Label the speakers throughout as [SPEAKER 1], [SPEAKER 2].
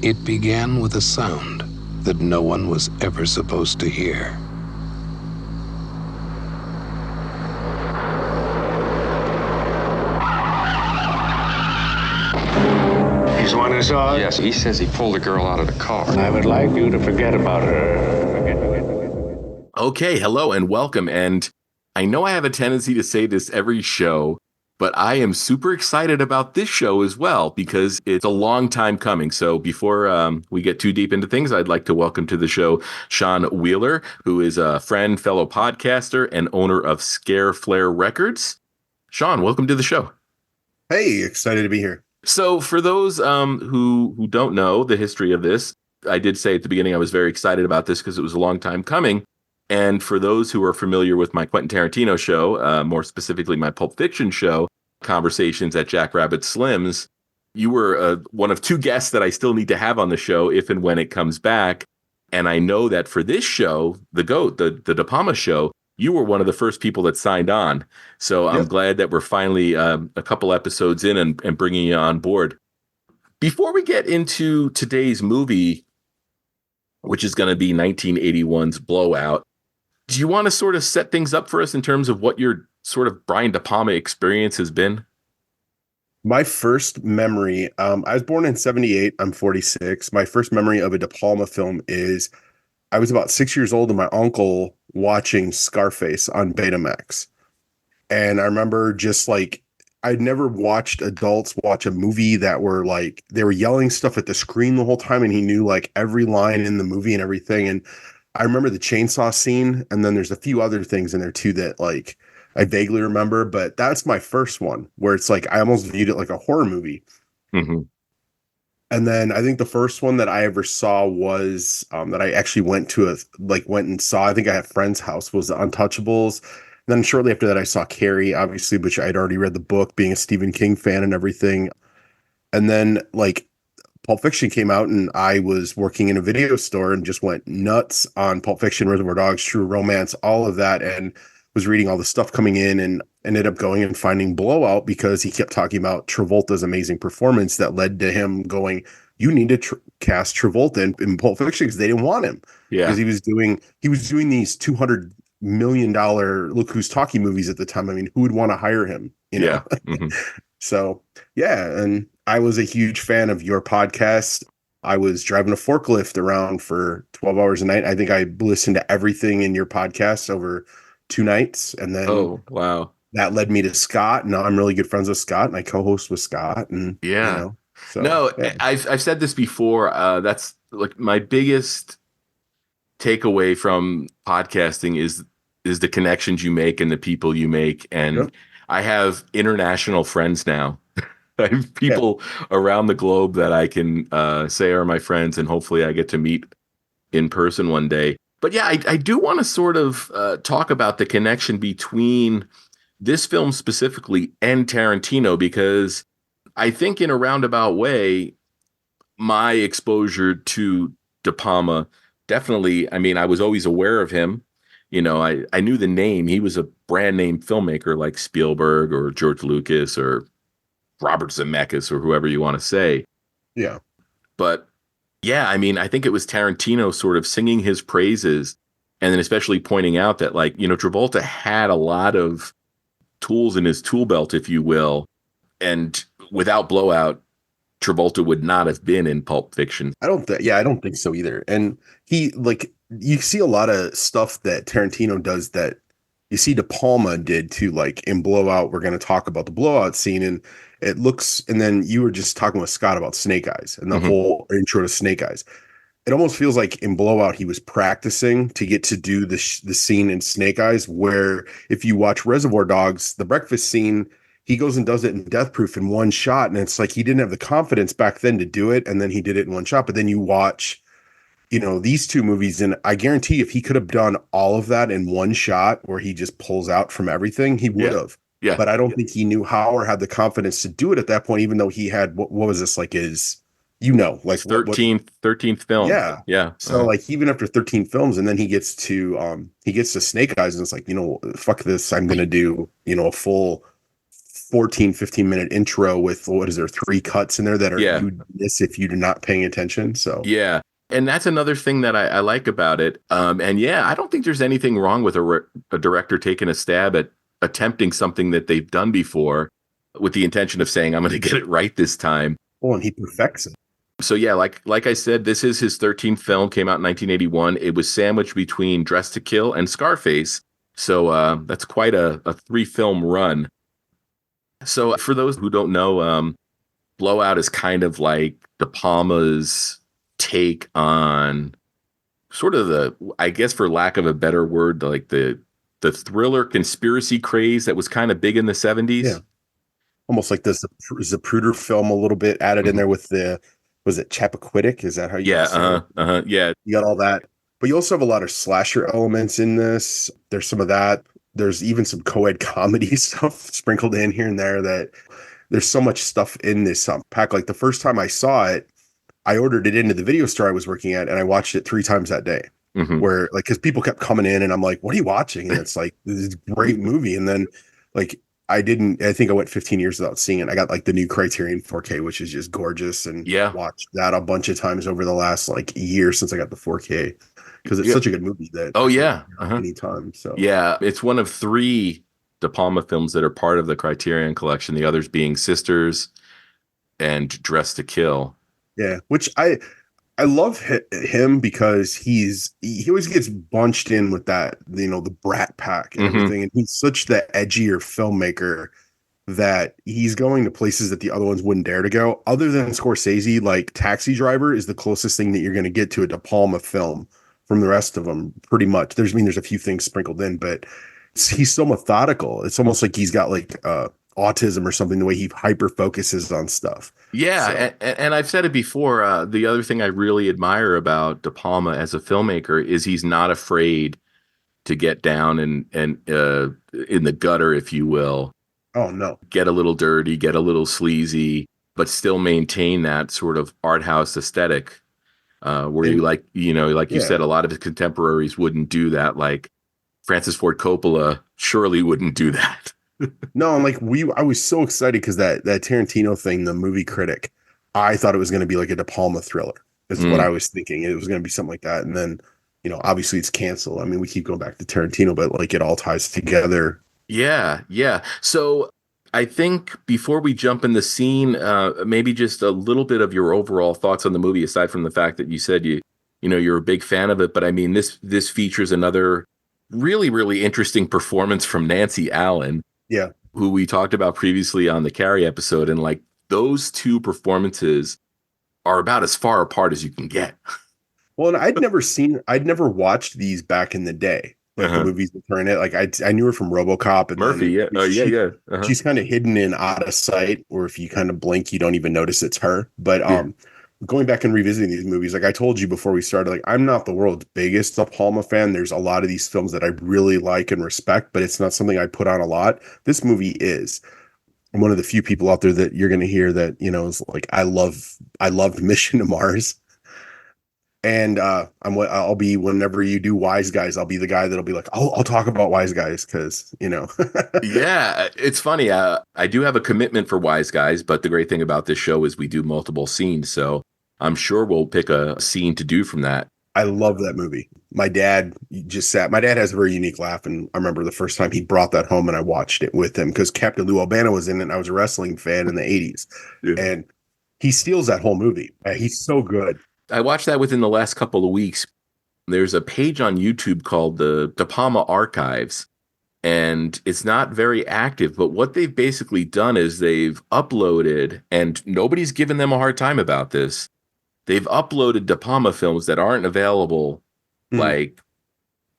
[SPEAKER 1] It began with a sound that no one was ever supposed to hear.
[SPEAKER 2] He's the one who saw it?
[SPEAKER 3] Yes, he says he pulled a girl out of the car.
[SPEAKER 2] I would like you to forget about her.
[SPEAKER 4] Okay, hello and welcome. And I know I have a tendency to say this every show, but I am super excited about this show as well because it's a long time coming. So before we get too deep into things, I'd like to welcome to the show Shon Wheeler, who is a friend, fellow podcaster, and owner of Sacre Flair Records. Shon, welcome to the show.
[SPEAKER 5] Hey, excited to be here.
[SPEAKER 4] So for those who don't know the history of this, I did say at the beginning I was very excited about this because it was a long time coming. And for those who are familiar with my Quentin Tarantino show, more specifically my Pulp Fiction show, Conversations at Jackrabbit Slim's, you were one of two guests that I still need to have on the show if and when it comes back. And I know that for this show, the GOAT, the De Palma show, you were one of the first people that signed on. So I'm glad that we're finally a couple episodes in and bringing you on board. Before we get into today's movie, which is going to be 1981's Blowout, do you want to sort of set things up for us in terms of what your sort of Brian De Palma experience has been?
[SPEAKER 5] My first memory, I was born in 78. I'm 46. My first memory of a De Palma film is I was about 6 years old and my uncle watching Scarface on Betamax. And I remember just like, I'd never watched adults watch a movie that were like, they were yelling stuff at the screen the whole time. And he knew like every line in the movie and everything. And I remember the chainsaw scene. And then there's a few other things in there too that like I vaguely remember, but that's my first one where it's like, I almost viewed it like a horror movie.
[SPEAKER 4] Mm-hmm.
[SPEAKER 5] And then I think the first one that I ever saw was that I actually went and saw, I think I had a friend's house, was The Untouchables. And then shortly after that, I saw Carrie, obviously, which I'd already read the book, being a Stephen King fan and everything. And then like Pulp Fiction came out and I was working in a video store and just went nuts on Pulp Fiction, Reservoir Dogs, True Romance, all of that. And was reading all the stuff coming in and ended up going and finding Blowout because he kept talking about Travolta's amazing performance that led to him going, you need to cast Travolta in Pulp Fiction because they didn't want him.
[SPEAKER 4] Yeah.
[SPEAKER 5] Because he was doing these $200 million Look Who's Talking movies at the time. I mean, who would want to hire him? You know?
[SPEAKER 4] Yeah. Mm-hmm.
[SPEAKER 5] So, yeah. And I was a huge fan of your podcast. I was driving a forklift around for 12 hours a night. I think I listened to everything in your podcast over 2 nights. And then that led me to Scott. Now I'm really good friends with Scott and I co-host with Scott. And
[SPEAKER 4] I've said this before. That's like my biggest takeaway from podcasting is the connections you make and the people you make. And I have international friends now. I have people around the globe that I can say are my friends, and hopefully I get to meet in person one day. But yeah, I do want to sort of talk about the connection between this film specifically and Tarantino, because I think in a roundabout way, my exposure to De Palma definitely, I mean, I was always aware of him. You know, I knew the name. He was a brand name filmmaker like Spielberg or George Lucas or Robert Zemeckis or whoever you want to say.
[SPEAKER 5] Yeah.
[SPEAKER 4] But yeah, I mean, I think it was Tarantino sort of singing his praises and then especially pointing out that, like, you know, Travolta had a lot of tools in his tool belt, if you will. And without Blowout, Travolta would not have been in Pulp Fiction.
[SPEAKER 5] I don't think so either. And he, like, you see a lot of stuff that Tarantino does that you see De Palma did too, like in Blowout. We're going to talk about the Blowout scene, and it looks, and then you were just talking with Scott about Snake Eyes and the whole intro to Snake Eyes. It almost feels like in Blowout, he was practicing to get to do the scene in Snake Eyes, where if you watch Reservoir Dogs, the breakfast scene, he goes and does it in Death Proof in one shot. And it's like, he didn't have the confidence back then to do it. And then he did it in one shot. But then you watch, you know, these two movies, and I guarantee if he could have done all of that in one shot where he just pulls out from everything, he would have.
[SPEAKER 4] Yeah.
[SPEAKER 5] But I don't think he knew how or had the confidence to do it at that point, even though he had, what was this, like his, you know, like
[SPEAKER 4] 13th film.
[SPEAKER 5] Yeah.
[SPEAKER 4] Yeah.
[SPEAKER 5] So like even after 13 films, and then he gets to Snake Eyes, and it's like, you know, fuck this. I'm going to do, you know, a full 14, 15-minute intro with, what is there, 3 cuts in there that are
[SPEAKER 4] Yeah.
[SPEAKER 5] you'd miss if you're not paying attention. So
[SPEAKER 4] Yeah. And that's another thing that I like about it. And yeah, I don't think there's anything wrong with a director taking a stab at attempting something that they've done before with the intention of saying, I'm going to get it right this time.
[SPEAKER 5] Oh, and he perfects it.
[SPEAKER 4] So yeah, like I said, this is his 13th film, came out in 1981. It was sandwiched between Dress to Kill and Scarface. So that's quite a 3-film run. So for those who don't know, Blowout is kind of like De Palma's take on sort of the, I guess for lack of a better word, like the thriller conspiracy craze that was kind of big in the 70s.
[SPEAKER 5] Yeah. Almost like the Zapruder film a little bit added in there with the, was it Chappaquiddick? Is that how you say it?
[SPEAKER 4] Yeah.
[SPEAKER 5] You got all that. But you also have a lot of slasher elements in this. There's some of that. There's even some co-ed comedy stuff sprinkled in here and there. That there's so much stuff in this pack. Like the first time I saw it, I ordered it into the video store I was working at, and I watched it 3 times that day. Where like, because people kept coming in, and I'm like, "What are you watching?" And it's like, this is a great movie. And then like I think I went 15 years without seeing it. I got like the new Criterion 4K, which is just gorgeous, and watched that a bunch of times over the last like year since I got the 4K, because it's such a good movie that anytime. So
[SPEAKER 4] yeah, it's one of 3 De Palma films that are part of the Criterion collection. The others being Sisters and Dress to Kill.
[SPEAKER 5] Yeah, which I love him because he always gets bunched in with that, you know, the Brat Pack and everything, and he's such the edgier filmmaker that he's going to places that the other ones wouldn't dare to go. Other than Scorsese, like Taxi Driver is the closest thing that you're going to get to a De Palma film from the rest of them, pretty much. There's a few things sprinkled in, but he's so methodical. It's almost like he's got like autism or something, the way he hyper focuses on stuff.
[SPEAKER 4] Yeah, so. And I've said it before. The other thing I really admire about De Palma as a filmmaker is he's not afraid to get down and in the gutter, if you will.
[SPEAKER 5] Oh no,
[SPEAKER 4] get a little dirty, get a little sleazy, but still maintain that sort of art house aesthetic. Where you said, a lot of his contemporaries wouldn't do that. Like Francis Ford Coppola surely wouldn't do that.
[SPEAKER 5] No, and like I was so excited because that Tarantino thing, the movie critic, I thought it was going to be like a De Palma thriller. Is what I was thinking. It was going to be something like that. And then, you know, obviously it's canceled. I mean, we keep going back to Tarantino, but like it all ties together.
[SPEAKER 4] Yeah. So I think before we jump in the scene, maybe just a little bit of your overall thoughts on the movie, aside from the fact that you said you're a big fan of it. But I mean, this features another really, really interesting performance from Nancy Allen.
[SPEAKER 5] Yeah.
[SPEAKER 4] Who we talked about previously on the Carrie episode. And like those 2 performances are about as far apart as you can get.
[SPEAKER 5] Well, and I'd never watched these back in the day. Like the movies with her in it. Like I knew her from RoboCop and
[SPEAKER 4] Murphy.
[SPEAKER 5] She's kind of hidden in out of sight, or if you kind of blink, you don't even notice it's her. But going back and revisiting these movies, like I told you before we started, like I'm not the world's biggest De Palma fan. There's a lot of these films that I really like and respect, but it's not something I put on a lot. This movie is. I'm one of the few people out there that you're going to hear that, you know, is like, I loved Mission to Mars. And I'll be, whenever you do Wise Guys, I'll be the guy that'll be like, I'll talk about Wise Guys because, you know.
[SPEAKER 4] Yeah, it's funny. I do have a commitment for Wise Guys, but the great thing about this show is we do multiple scenes. So I'm sure we'll pick a scene to do from that.
[SPEAKER 5] I love that movie. My dad has a very unique laugh. And I remember the first time he brought that home and I watched it with him because Captain Lou Albano was in it and I was a wrestling fan in the 80s. Yeah. And he steals that whole movie. He's so good.
[SPEAKER 4] I watched that within the last couple of weeks. There's a page on YouTube called the De Palma Archives, and it's not very active, but what they've basically done is they've uploaded, and nobody's given them a hard time about this, they've uploaded De Palma films that aren't available like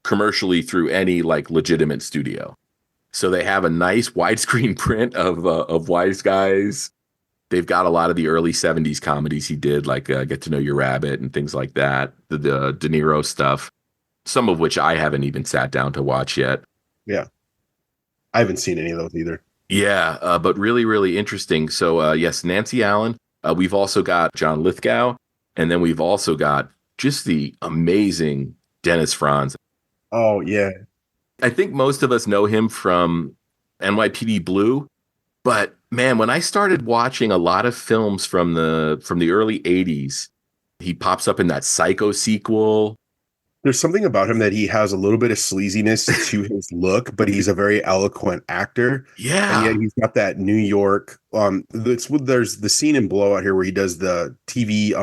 [SPEAKER 4] commercially through any like legitimate studio. So they have a nice widescreen print of Wise Guys. They've got a lot of the early 70s comedies he did, like Get to Know Your Rabbit and things like that, the De Niro stuff, some of which I haven't even sat down to watch yet.
[SPEAKER 5] Yeah. I haven't seen any of those either.
[SPEAKER 4] Yeah, but really, really interesting. So, yes, Nancy Allen. We've also got John Lithgow, and then we've also got just the amazing Dennis Franz.
[SPEAKER 5] Oh, yeah.
[SPEAKER 4] I think most of us know him from NYPD Blue. But man, when I started watching a lot of films from the early 80s, he pops up in that Psycho sequel.
[SPEAKER 5] There's something about him that he has a little bit of sleaziness to his look, but he's a very eloquent actor. And yet
[SPEAKER 4] Yeah.
[SPEAKER 5] he's got that New York. There's the scene in Blowout here where he does the TV.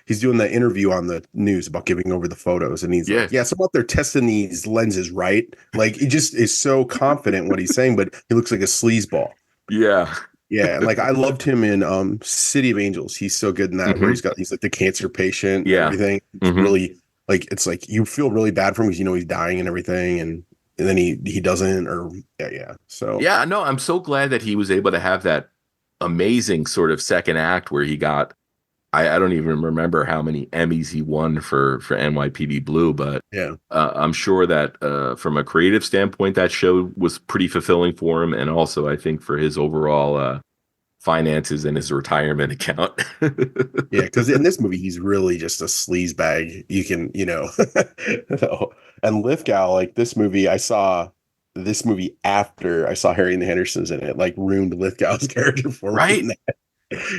[SPEAKER 5] He's doing the interview on the news about giving over the photos, and he's
[SPEAKER 4] Yeah.
[SPEAKER 5] like, "Yeah, so about they're testing these lenses, right?" Like he just is so confident what he's saying, but he looks like a sleazeball.
[SPEAKER 4] Yeah.
[SPEAKER 5] Yeah, and like I loved him in City of Angels. He's so good in that where
[SPEAKER 4] Hmm.
[SPEAKER 5] he's like the cancer patient and
[SPEAKER 4] Yeah.
[SPEAKER 5] everything. It's
[SPEAKER 4] Hmm.
[SPEAKER 5] really like it's like you feel really bad for him because you know he's dying and everything, and then he doesn't or yeah. So
[SPEAKER 4] Yeah, no, I'm so glad that he was able to have that amazing sort of second act where he got I don't even remember how many Emmys he won for NYPD Blue, but
[SPEAKER 5] yeah.
[SPEAKER 4] I'm sure that from a creative standpoint, that show was pretty fulfilling for him, and also I think for his overall finances and his retirement account.
[SPEAKER 5] Yeah, because in this movie he's really just a sleaze bag. You can, you know, and Lithgow, like this movie, I saw this movie after I saw Harry and the Hendersons in it, like ruined Lithgow's character for me.
[SPEAKER 4] Right?
[SPEAKER 5] In that.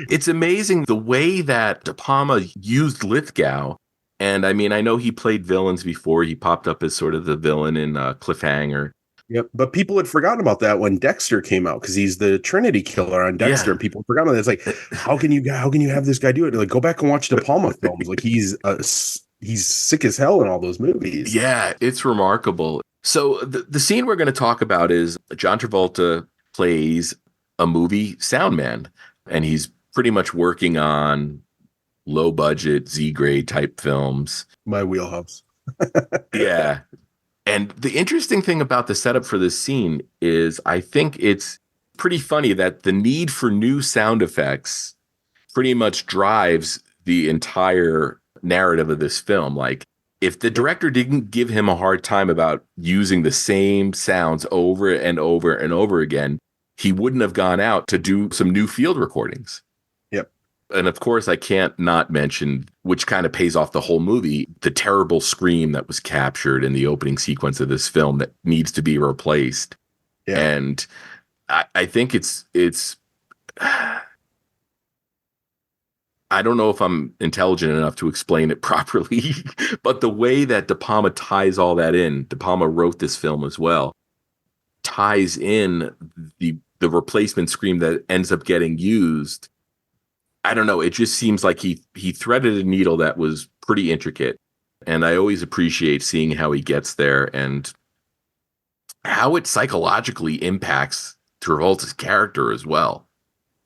[SPEAKER 4] It's amazing the way that De Palma used Lithgow. And I mean, I know he played villains before. He popped up as sort of the villain in Cliffhanger.
[SPEAKER 5] Yep, but people had forgotten about that when Dexter came out because he's the Trinity killer on Dexter,
[SPEAKER 4] Yeah.
[SPEAKER 5] and people forgot about it. It's like, how can you have this guy do it? Like, go back and watch De Palma films. Like, he's sick as hell in all those movies.
[SPEAKER 4] Yeah, it's remarkable. So the scene we're going to talk about is John Travolta plays a movie sound man, and he's pretty much working on low budget Z grade type films.
[SPEAKER 5] My wheelhouse.
[SPEAKER 4] Yeah. And the interesting thing about the setup for this scene is I think it's pretty funny that the need for new sound effects pretty much drives the entire narrative of this film. Like, if the director didn't give him a hard time about using the same sounds over and over and over again, he wouldn't have gone out to do some new field recordings.
[SPEAKER 5] Yep.
[SPEAKER 4] And of course, I can't not mention, which kind of pays off the whole movie, the terrible scream that was captured in the opening sequence of this film that needs to be replaced.
[SPEAKER 5] Yeah.
[SPEAKER 4] And I think it's I don't know if I'm intelligent enough to explain it properly, but the way that De Palma ties all that in, De Palma wrote this film as well, ties in the replacement scream that ends up getting used. I don't know. It just seems like he threaded a needle that was pretty intricate. And I always appreciate seeing how he gets there and how it psychologically impacts Travolta's character as well.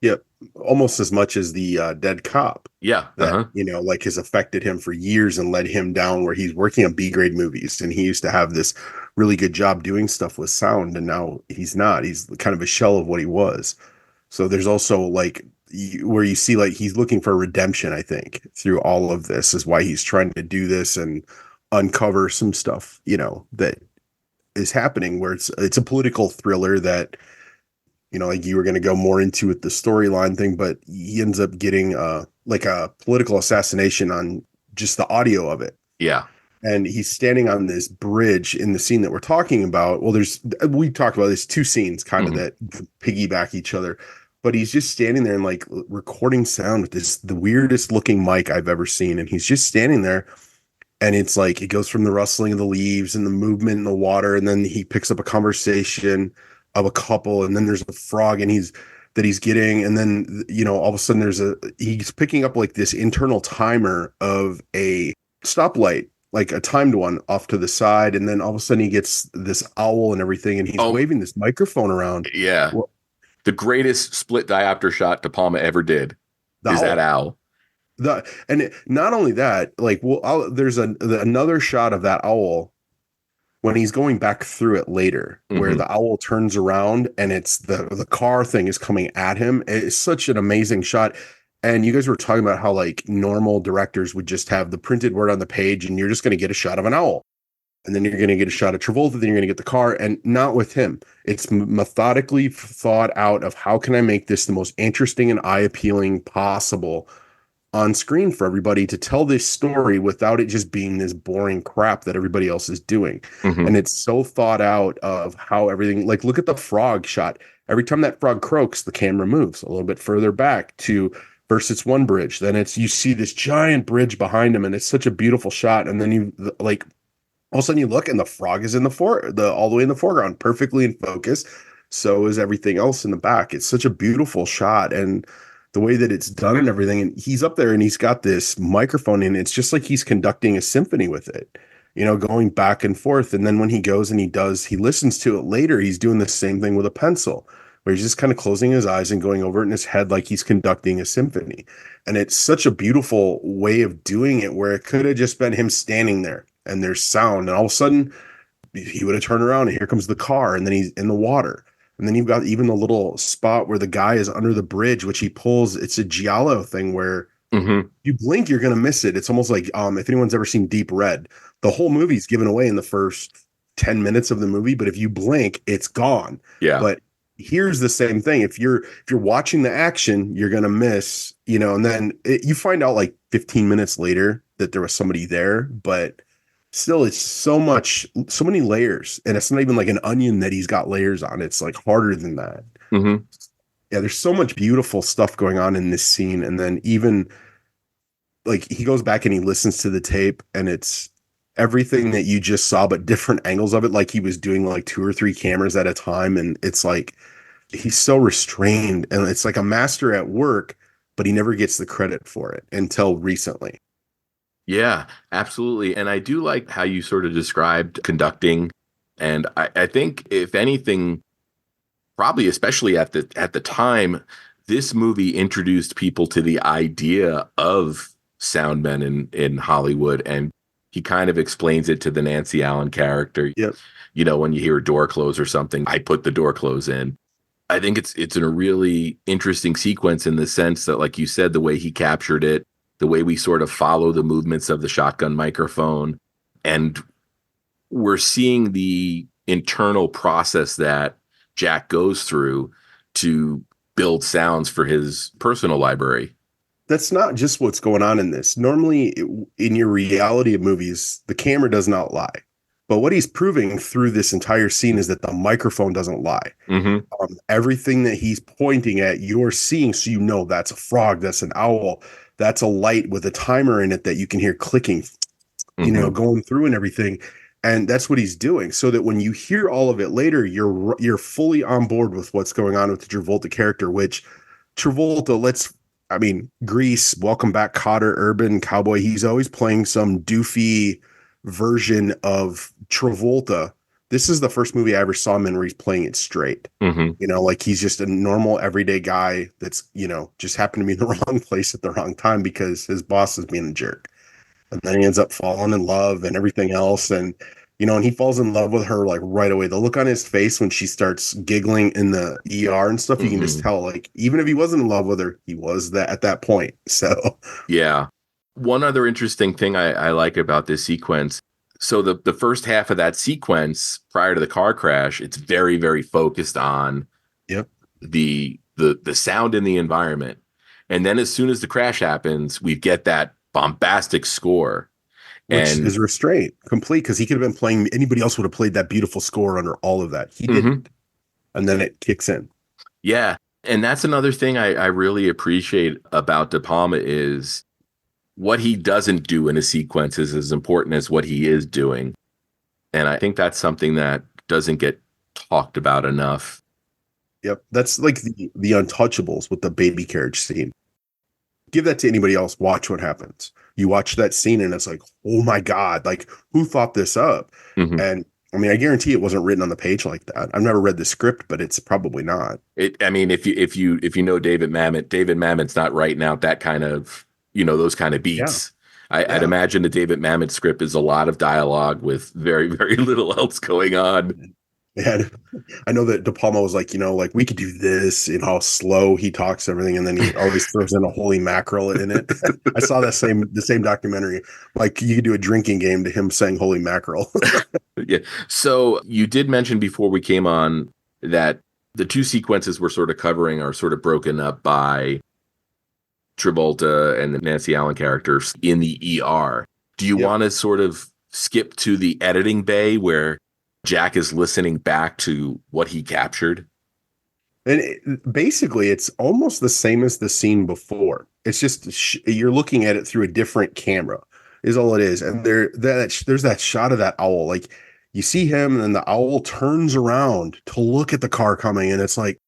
[SPEAKER 5] Yep. Almost as much as the dead cop.
[SPEAKER 4] Yeah.
[SPEAKER 5] That, you know, like has affected him for years and led him down where he's working on B grade movies. And he used to have this really good job doing stuff with sound. And now he's not. He's kind of a shell of what he was. So there's also like where you see like he's looking for redemption, I think, through all of this is why he's trying to do this and uncover some stuff, you know, that is happening where it's a political thriller that, you know, like you were going to go more into it, the storyline thing, but he ends up getting like a political assassination on just the audio of it.
[SPEAKER 4] Yeah.
[SPEAKER 5] And he's standing on this bridge in the scene that we're talking about. Well, we talked about this two scenes kind of that piggyback each other, but he's just standing there and like recording sound with the weirdest looking mic I've ever seen. And he's just standing there and it's like, it goes from the rustling of the leaves and the movement in the water. And then he picks up a conversation of a couple. And then there's a frog and he's getting, and then, you know, all of a sudden he's picking up like this internal timer of a stoplight, like a timed one off to the side. And then all of a sudden he gets this owl and everything. And he's waving this microphone around.
[SPEAKER 4] Yeah. Well, the greatest split diopter shot De Palma ever did is that owl.
[SPEAKER 5] And not only that, like, well, there's another shot of that owl when he's going back through it later, where the owl turns around and it's the car thing is coming at him. It's such an amazing shot. And you guys were talking about how like normal directors would just have the printed word on the page and you're just going to get a shot of an owl. And then you're going to get a shot of Travolta, then you're going to get the car, and not with him. It's methodically thought out of how can I make this the most interesting and eye-appealing possible on screen for everybody to tell this story without it just being this boring crap that everybody else is doing. And it's so thought out of how everything, like look at the frog shot. every time that frog croaks, the camera moves a little bit further back to first it's one bridge, then it's you see this giant bridge behind him, and it's such a beautiful shot. And then you like all of a sudden you look and the frog is in the all the way in the foreground, perfectly in focus. So is everything else in the back. It's such a beautiful shot, and the way that it's done and everything. And he's up there and he's got this microphone, and it's just like he's conducting a symphony with it, going back and forth. And then when he goes and he listens to it later, he's doing the same thing with a pencil, where he's just kind of closing his eyes and going over it in his head like he's conducting a symphony. And it's such a beautiful way of doing it, where it could have just been him standing there and there's sound, and all of a sudden he would have turned around and here comes the car, and then he's in the water. And then you've got even the little spot where the guy is under the bridge, which he pulls. It's a giallo thing where you blink, you're going to miss it. It's almost like if anyone's ever seen Deep Red, the whole movie's given away in the first 10 minutes of the movie, but if you blink, it's gone.
[SPEAKER 4] Yeah.
[SPEAKER 5] But here's the same thing. If you're watching the action, you're going to miss, and then you find out like 15 minutes later that there was somebody there, but still, it's so many layers, and it's not even like an onion that he's got layers on. It's like harder than that. Yeah, there's so much beautiful stuff going on in this scene. And then even like he goes back and he listens to the tape, and it's everything that you just saw, but different angles of it. Like he was doing like 2 or 3 cameras at a time. And it's like, he's so restrained, and it's like a master at work, but he never gets the credit for it until recently.
[SPEAKER 4] Yeah, absolutely. And I do like how you sort of described conducting. And I think, if anything, probably especially at the time, this movie introduced people to the idea of soundmen in Hollywood. And he kind of explains it to the Nancy Allen character.
[SPEAKER 5] Yep.
[SPEAKER 4] When you hear a door close or something, I put the door close in. I think it's in a really interesting sequence in the sense that, like you said, the way he captured it, the way we sort of follow the movements of the shotgun microphone, and we're seeing the internal process that Jack goes through to build sounds for his personal library.
[SPEAKER 5] That's not just what's going on in this. Normally, in your reality of movies, the camera does not lie. But what he's proving through this entire scene is that the microphone doesn't lie. Everything that he's pointing at, you're seeing, so that's a frog, that's an owl, that's a light with a timer in it that you can hear clicking, going through and everything. And that's what he's doing, so that when you hear all of it later, you're fully on board with what's going on with the Travolta character, which Travolta, Grease, Welcome Back, Kotter, Urban Cowboy, he's always playing some doofy version of Travolta. This is the first movie I ever saw him in where he's playing it straight. Like he's just a normal everyday guy that's, just happened to be in the wrong place at the wrong time because his boss is being a jerk. And then he ends up falling in love and everything else. And, and he falls in love with her like right away. The look on his face when she starts giggling in the ER and stuff, you can just tell, like, even if he wasn't in love with her, he was that at that point. So,
[SPEAKER 4] yeah. One other interesting thing I like about this sequence. So the first half of that sequence prior to the car crash, it's very, very focused on the sound in the environment. And then as soon as the crash happens, we get that bombastic score.
[SPEAKER 5] Which is restraint complete, because he could have been playing, anybody else would have played that beautiful score under all of that. He didn't. And then it kicks in.
[SPEAKER 4] Yeah. And that's another thing I really appreciate about De Palma is what he doesn't do in a sequence is as important as what he is doing. And I think that's something that doesn't get talked about enough.
[SPEAKER 5] Yep. That's like the Untouchables with the baby carriage scene. Give that to anybody else. Watch what happens. You watch that scene and it's like, oh my God, like who thought this up? And I guarantee it wasn't written on the page like that. I've never read the script, but it's probably not.
[SPEAKER 4] If you know David Mamet's not writing out that kind of, those kind of beats. Yeah. I'd imagine the David Mamet script is a lot of dialogue with very, very little else going on.
[SPEAKER 5] And I know that De Palma was like, like we could do this, how slow he talks, everything, and then he always throws in a holy mackerel in it. I saw the same documentary. Like you could do a drinking game to him saying holy mackerel.
[SPEAKER 4] Yeah. So you did mention before we came on that the two sequences we're sort of covering are sort of broken up by Travolta and the Nancy Allen characters in the ER. Do you want to sort of skip to the editing bay where Jack is listening back to what he captured?
[SPEAKER 5] And basically, it's almost the same as the scene before. It's just you're looking at it through a different camera, is all it is. And there's that shot of that owl. Like you see him, and then the owl turns around to look at the car coming, and it's like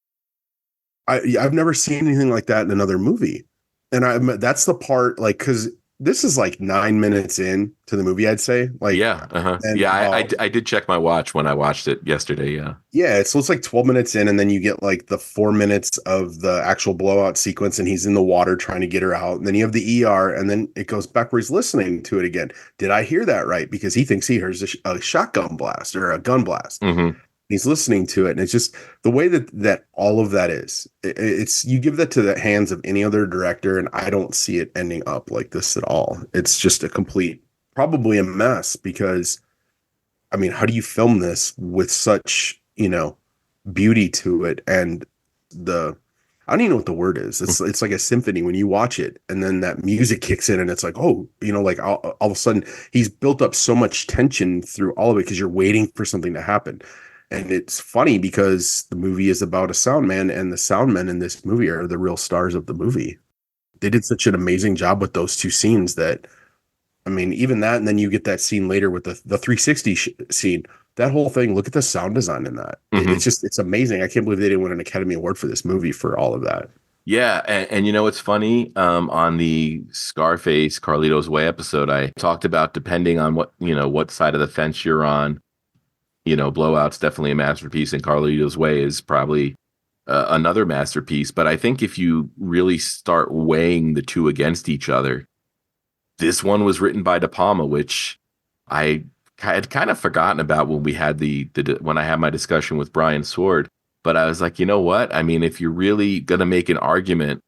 [SPEAKER 5] I've never seen anything like that in another movie. And that's the part, like, because this is like 9 minutes in to the movie, I'd say. Like,
[SPEAKER 4] Yeah.
[SPEAKER 5] and,
[SPEAKER 4] Yeah. I did check my watch when I watched it yesterday. Yeah.
[SPEAKER 5] yeah. So it's like 12 minutes in, and then you get like the 4 minutes of the actual blowout sequence, and he's in the water trying to get her out. And then you have the ER, and then it goes back where he's listening to it again. Did I hear that right? Because he thinks he hears a shotgun blast or a gun blast.
[SPEAKER 4] Mm-hmm.
[SPEAKER 5] He's listening to it, and it's just the way that all of that is. It's you give that to the hands of any other director, and I don't see it ending up like this at all. It's just a complete, probably a mess, because I mean, how do you film this with such, beauty to it? And I don't even know what the word is. It's like a symphony when you watch it, and then that music kicks in, and it's like, oh, like all of a sudden he's built up so much tension through all of it because you're waiting for something to happen. And it's funny because the movie is about a sound man, and the sound men in this movie are the real stars of the movie. They did such an amazing job with those two scenes that, I mean, even that, and then you get that scene later with the 360 scene. That whole thing, look at the sound design in that.
[SPEAKER 4] Mm-hmm.
[SPEAKER 5] It's amazing. I can't believe they didn't win an Academy Award for this movie for all of that.
[SPEAKER 4] Yeah, and it's funny. On the Scarface Carlito's Way episode, I talked about depending on what side of the fence you're on. Blowout's definitely a masterpiece, and Carlito's Way is probably another masterpiece. But I think if you really start weighing the two against each other, this one was written by De Palma, which I had kind of forgotten about when we had when I had my discussion with Brian Sword. But I was like, you know what? I mean, if you're really going to make an argument,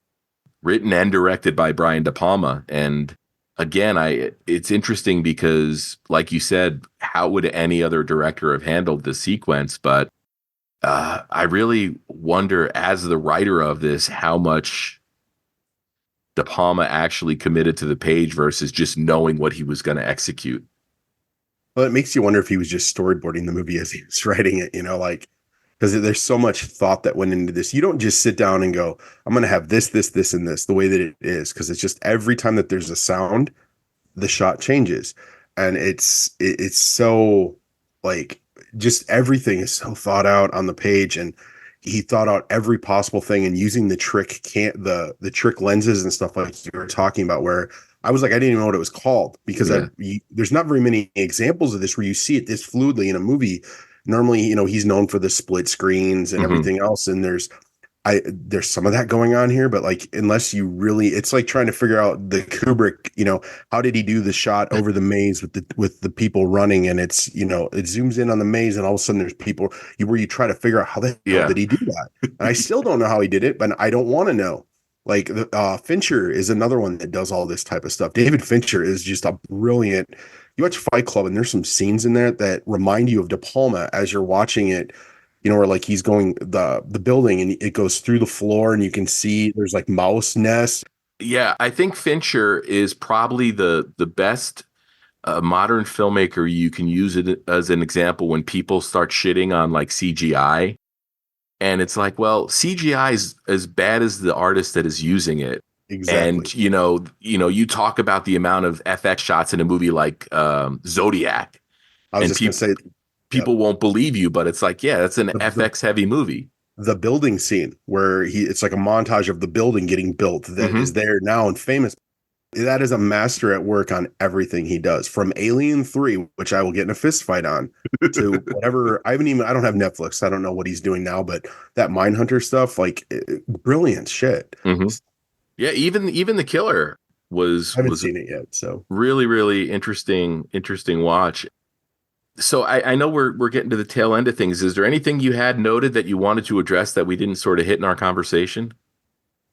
[SPEAKER 4] written and directed by Brian De Palma, and again, it's interesting because, like you said, how would any other director have handled the sequence? But I really wonder, as the writer of this, how much De Palma actually committed to the page versus just knowing what he was going to execute.
[SPEAKER 5] Well, it makes you wonder if he was just storyboarding the movie as he was writing it, because there's so much thought that went into this. You don't just sit down and go, I'm going to have this, this, this, and this, the way that it is, because it's just every time that there's a sound, the shot changes. And it's so, like, just everything is so thought out on the page, and he thought out every possible thing, and using the trick lenses and stuff like you were talking about, where I was like, I didn't even know what it was called, because there's not very many examples of this where you see it this fluidly in a movie. Normally, he's known for the split screens and everything else, and there's some of that going on here, but like, unless you really, it's like trying to figure out the Kubrick, how did he do the shot over the maze with the people running, and it's, it zooms in on the maze, and all of a sudden there's people where you try to figure out how the hell did he do that? And I still don't know how he did it, but I don't want to know. Like Fincher is another one that does all this type of stuff. David Fincher is just a brilliant. You watch Fight Club, and there's some scenes in there that remind you of De Palma as you're watching it. Where like he's going the building, and it goes through the floor, and you can see there's like mouse nests.
[SPEAKER 4] Yeah, I think Fincher is probably the best modern filmmaker. You can use it as an example when people start shitting on like CGI. And it's like, well, CGI is as bad as the artist that is using it.
[SPEAKER 5] Exactly.
[SPEAKER 4] And, you talk about the amount of FX shots in a movie like Zodiac.
[SPEAKER 5] I was just going to say,
[SPEAKER 4] people won't believe you, but it's like, yeah, that's an FX heavy movie.
[SPEAKER 5] The building scene where it's like a montage of the building getting built that is there now and famous. That is a master at work on everything he does, from Alien 3, which I will get in a fist fight on, to whatever. I don't have Netflix. I don't know what he's doing now, but that Mindhunter stuff, like, brilliant shit.
[SPEAKER 4] Mm-hmm. Yeah. Even The Killer was,
[SPEAKER 5] I haven't seen it yet. So
[SPEAKER 4] really, really interesting watch. So I know we're getting to the tail end of things. Is there anything you had noted that you wanted to address that we didn't sort of hit in our conversation?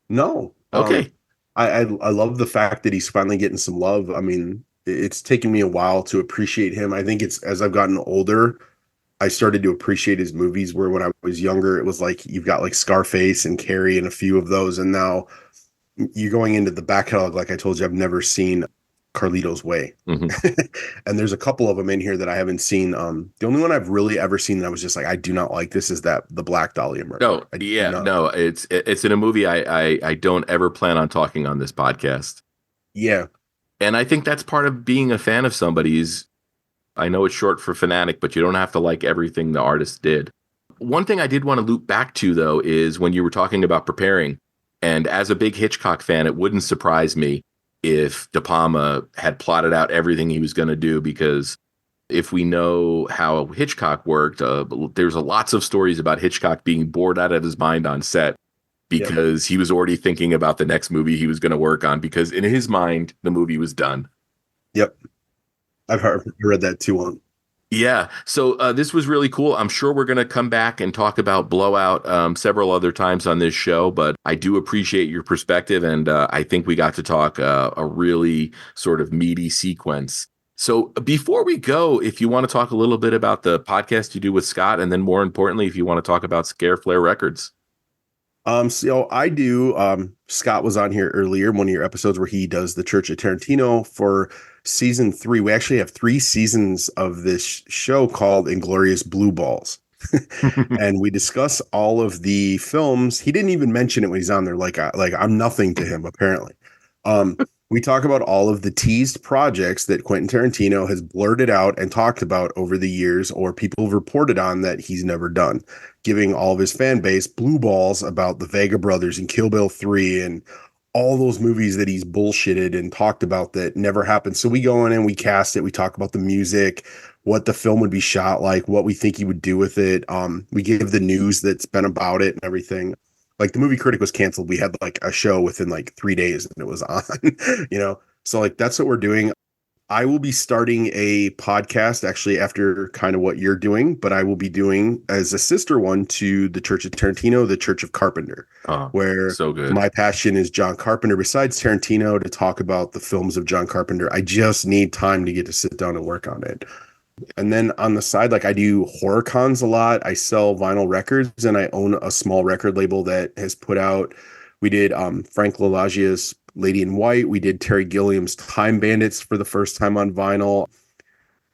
[SPEAKER 5] No.
[SPEAKER 4] Okay.
[SPEAKER 5] I love the fact that he's finally getting some love. I mean, it's taken me a while to appreciate him. I think it's as I've gotten older, I started to appreciate his movies, where when I was younger, it was like you've got like Scarface and Carrie and a few of those. And now you're going into the back catalog. Like I told you, I've never seen Carlito's Way.
[SPEAKER 4] Mhm.
[SPEAKER 5] And there's a couple of them in here that I haven't seen. The only one I've really ever seen that I was just like, I do not like this is that the Black Dahlia murder.
[SPEAKER 4] No,
[SPEAKER 5] I do
[SPEAKER 4] yeah,
[SPEAKER 5] not.
[SPEAKER 4] no, it's in a movie I don't ever plan on talking on this podcast.
[SPEAKER 5] Yeah.
[SPEAKER 4] And I think that's part of being a fan of somebody's. I know it's short for fanatic, but you don't have to like everything the artist did. One thing I did want to loop back to, though, is when you were talking about preparing. And as a big Hitchcock fan, it wouldn't surprise me if De Palma had plotted out everything he was going to do, because if we know how Hitchcock worked, there's lots of stories about Hitchcock being bored out of his mind on set because he was already thinking about the next movie he was going to work on, because in his mind, the movie was done.
[SPEAKER 5] Yep. I've read that too.
[SPEAKER 4] Yeah. So this was really cool. I'm sure we're going to come back and talk about Blowout several other times on this show, but I do appreciate your perspective. And I think we got to talk a really sort of meaty sequence. So before we go, if you want to talk a little bit about the podcast you do with Scott, and then more importantly, if you want to talk about Sacre Flair Records.
[SPEAKER 5] So I do. Scott was on here earlier, one of your episodes where he does the Church of Tarantino for season 3. We actually have 3 seasons of this show called Inglorious Blue Balls. And we discuss all of the films. He didn't even mention it when he's on there. Like I'm nothing to him, apparently. We talk about all of the teased projects that Quentin Tarantino has blurted out and talked about over the years, or people have reported on that he's never done, giving all of his fan base blue balls about the Vega brothers and Kill Bill 3 and all those movies that he's bullshitted and talked about that never happened. So we go in and we cast it. We talk about the music, what the film would be shot like, what we think he would do with it. We give the news that's been about it and everything. Like the Movie Critic was canceled. We had like a show within like 3 days and it was on, So like, that's what we're doing. I will be starting a podcast actually after kind of what you're doing, but I will be doing as a sister one to the Church of Tarantino, the Church of Carpenter, where
[SPEAKER 4] so good.
[SPEAKER 5] My passion is John Carpenter. Besides Tarantino, to talk about the films of John Carpenter, I just need time to get to sit down and work on it. And then on the side, like I do horror cons a lot. I sell vinyl records and I own a small record label that has put out, we did Frank LaLagia's Lady in White. We did Terry Gilliam's Time Bandits for the first time on vinyl.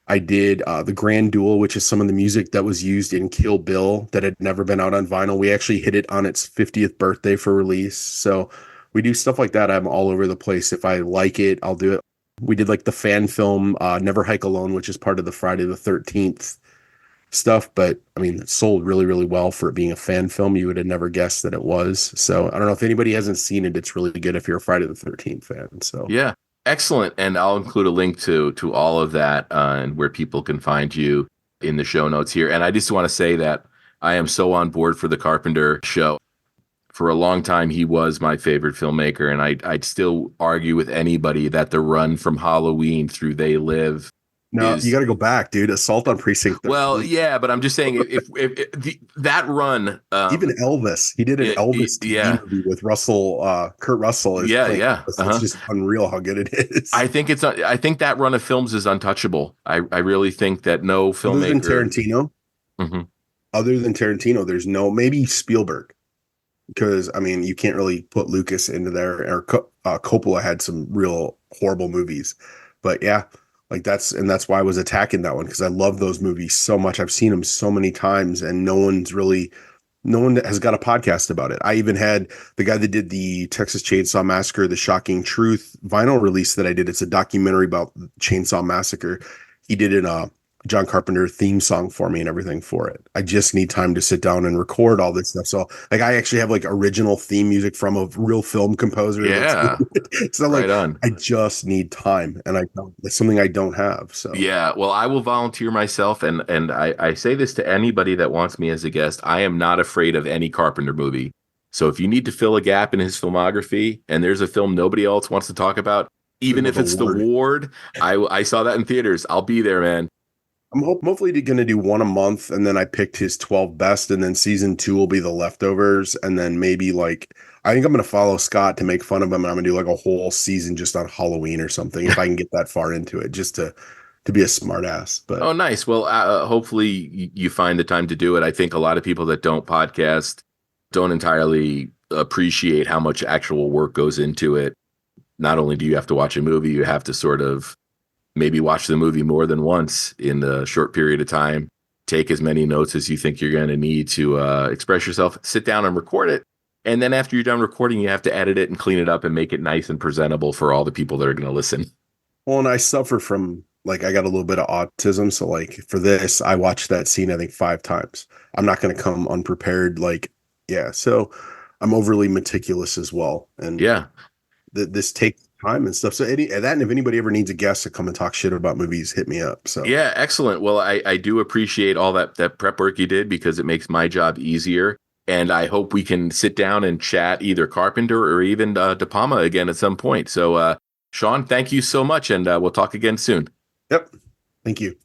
[SPEAKER 5] I did The Grand Duel, which is some of the music that was used in Kill Bill that had never been out on vinyl. We actually hit it on its 50th birthday for release. So we do stuff like that. I'm all over the place. If I like it, I'll do it. We did like the fan film Never Hike Alone, which is part of the Friday the 13th stuff. But I mean, it sold really, really well for it being a fan film. You would have never guessed that it was. So I don't know if anybody hasn't seen it. It's really good if you're a Friday the 13th fan. So
[SPEAKER 4] yeah, excellent. And I'll include a link to all of that and where people can find you in the show notes here. And I just want to say that I am so on board for the Carpenter show. For a long time, he was my favorite filmmaker, and I'd still argue with anybody that the run from Halloween through They Live.
[SPEAKER 5] No, you got to go back, dude. Assault on Precinct 13.
[SPEAKER 4] Well, yeah, but I'm just saying, if that run,
[SPEAKER 5] even Elvis, he did an Elvis TV movie with Kurt Russell. It's just unreal how good it is.
[SPEAKER 4] I think that run of films is untouchable. I really think that no filmmaker,
[SPEAKER 5] other than Tarantino, there's no, maybe Spielberg. Because I mean, you can't really put Lucas into there, or Coppola had some real horrible movies, but yeah, like that's why I was attacking that one, because I love those movies so much. I've seen them so many times, and no one has got a podcast about it. I even had the guy that did the Texas Chainsaw Massacre, The Shocking Truth vinyl release that I did. It's a documentary about Chainsaw Massacre. He did a John Carpenter theme song for me and everything for it. I just need time to sit down and record all this stuff. So like, I actually have like original theme music from a real film composer.
[SPEAKER 4] Yeah.
[SPEAKER 5] So like, I just need time, and that's something I don't have. So
[SPEAKER 4] yeah, well, I will volunteer myself. And I say this to anybody that wants me as a guest. I am not afraid of any Carpenter movie. So if you need to fill a gap in his filmography and there's a film nobody else wants to talk about, even if it's The Ward, I saw that in theaters. I'll be there, man.
[SPEAKER 5] I'm hopefully going to do one a month, and then I picked his 12 best, and then season 2 will be the leftovers, and then maybe like I think I'm going to follow Scott to make fun of him, and I'm going to do like a whole season just on Halloween or something if I can get that far into it, just to be a smart ass. But
[SPEAKER 4] oh, nice. Well, hopefully you find the time to do it. I think a lot of people that don't podcast don't entirely appreciate how much actual work goes into it. not only do you have to watch a movie, you have to sort of maybe watch the movie more than once in a short period of time, take as many notes as you think you're going to need to express yourself, sit down and record it. And then after you're done recording, you have to edit it and clean it up and make it nice and presentable for all the people that are going to listen.
[SPEAKER 5] Well, and I suffer from, like, I got a little bit of autism. So, like, for this, I watched that scene, I think, 5 times. I'm not going to come unprepared. Like, yeah. So I'm overly meticulous as well. And
[SPEAKER 4] yeah,
[SPEAKER 5] this takes time and stuff. So and if anybody ever needs a guest to come and talk shit about movies, hit me up. So
[SPEAKER 4] yeah, excellent. Well, I do appreciate all that prep work you did, because it makes my job easier. And I hope we can sit down and chat either Carpenter or even De Palma again at some point. So, Shon, thank you so much, and we'll talk again soon.
[SPEAKER 5] Yep. Thank you.